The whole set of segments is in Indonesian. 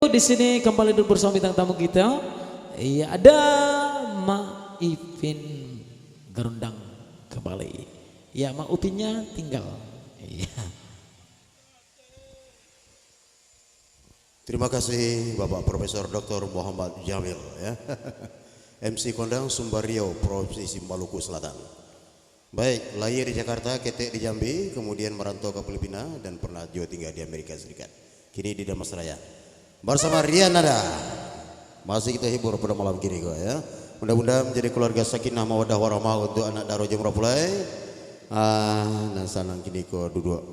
di sini kembali duduk bersama bintang tamu kita. Iya, ada Ma Ipin Gerundang kembali. Ya, Ma Upinnya tinggal. Iya. Terima kasih Bapak Profesor Dr. Muhammad Jamil ya. MC Kondang Sumber Riau, Provinsi Maluku Selatan. Baik, lahir di Jakarta, ketek di Jambi, kemudian merantau ke Filipina dan pernah juga tinggal di Amerika Serikat. Kini di Damasraya. Bersama Rian Nada. Masih kita hibur pada malam kini kok ya. Mudah-mudahan menjadi keluarga sakinah mawaddah warahmah untuk anak daro jemrah pulai. Dan sanang kini kok duduk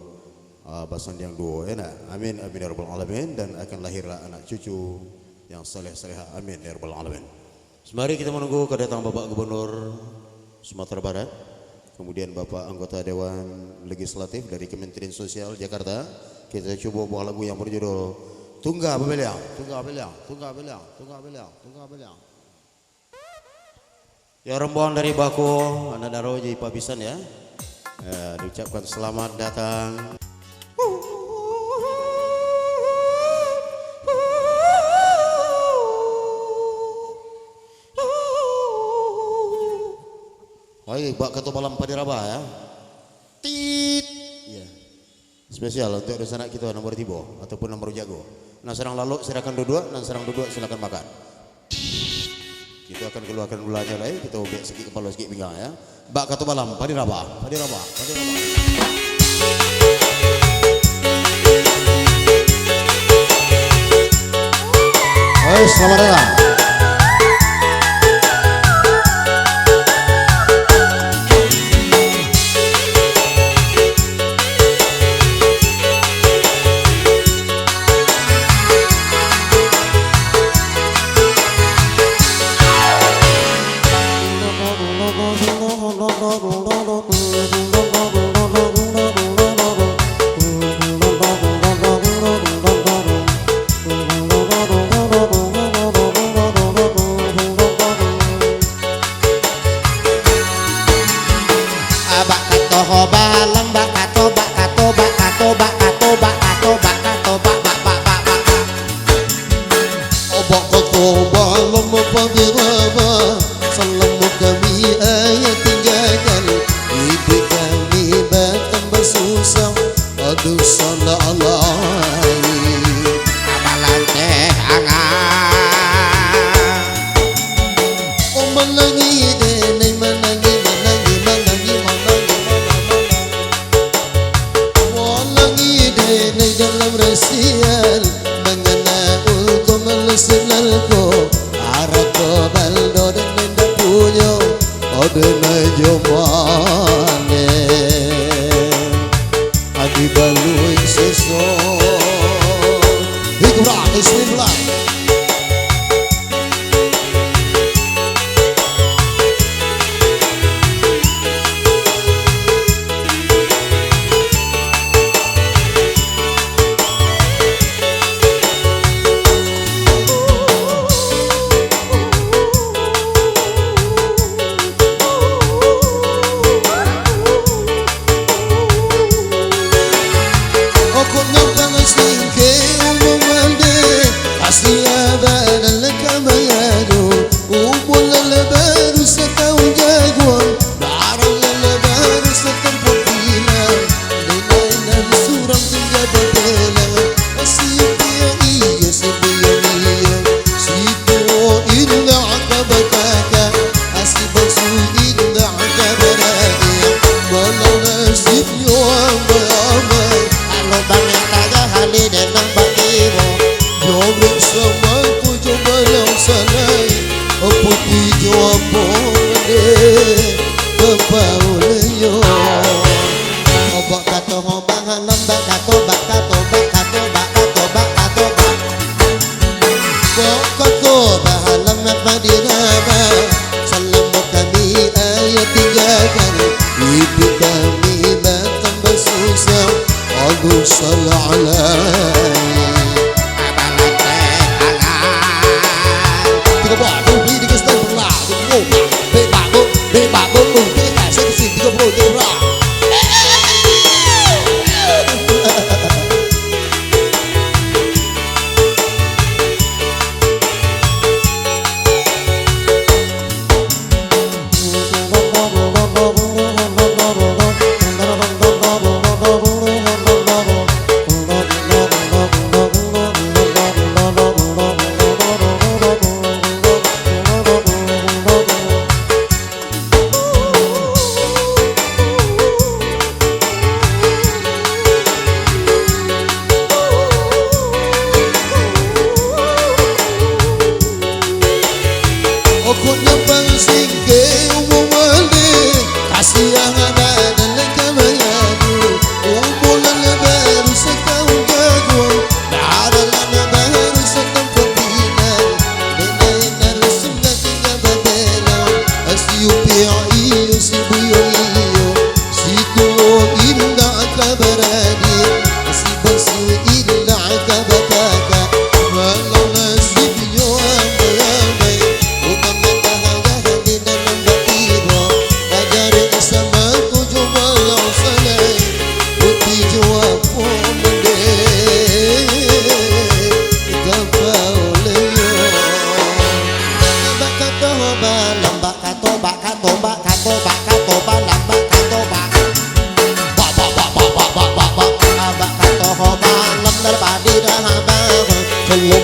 basan yang dua ya. Amin amin ya rabbal alamin, dan akan lahirlah anak cucu yang saleh-salehah. Amin ya rabbal alamin. Mari kita menunggu kedatangan Bapak Gubernur Sumatera Barat, kemudian Bapak Anggota Dewan Legislatif dari Kementerian Sosial Jakarta. Kita coba buah lagu yang berjudul Tungga Beliang, Tungga Beliang, Tungga Beliang, Tungga Beliang, Tungga Beliang. Ya rombongan dari Bako, anak daro jadi pabisan ya. Diucapkan selamat datang. Baik, bak ketua malam padiraba ya. Tit. Ya. Spesial untuk anak kita nomor tibo ataupun nomor jago. Nah serang lalu silakan duduk, dan serang duduk silakan makan. Kita akan keluarkan gulanya lah, kita ubek sikit kepala sikit pinggang ya. Bak ketua malam padiraba, padiraba, padiraba. Hai, selamat datang.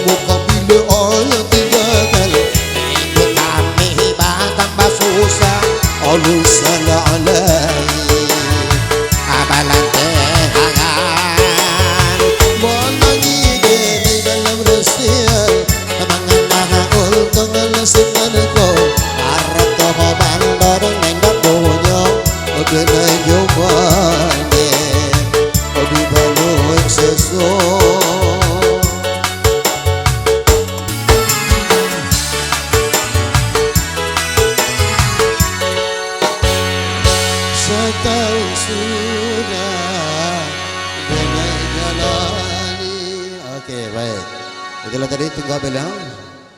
muka bila ayat tiga kali hidup kami tambah susah Allah salah alaihi abalan tehangan menangi diri dalam resial temangan mahaul tengalasingan ko harap toho bandar nendak punya kena jumane obi balik sesok setahun sudah dengan jalani. Oke, baik. Itulah tadi tunggal belang.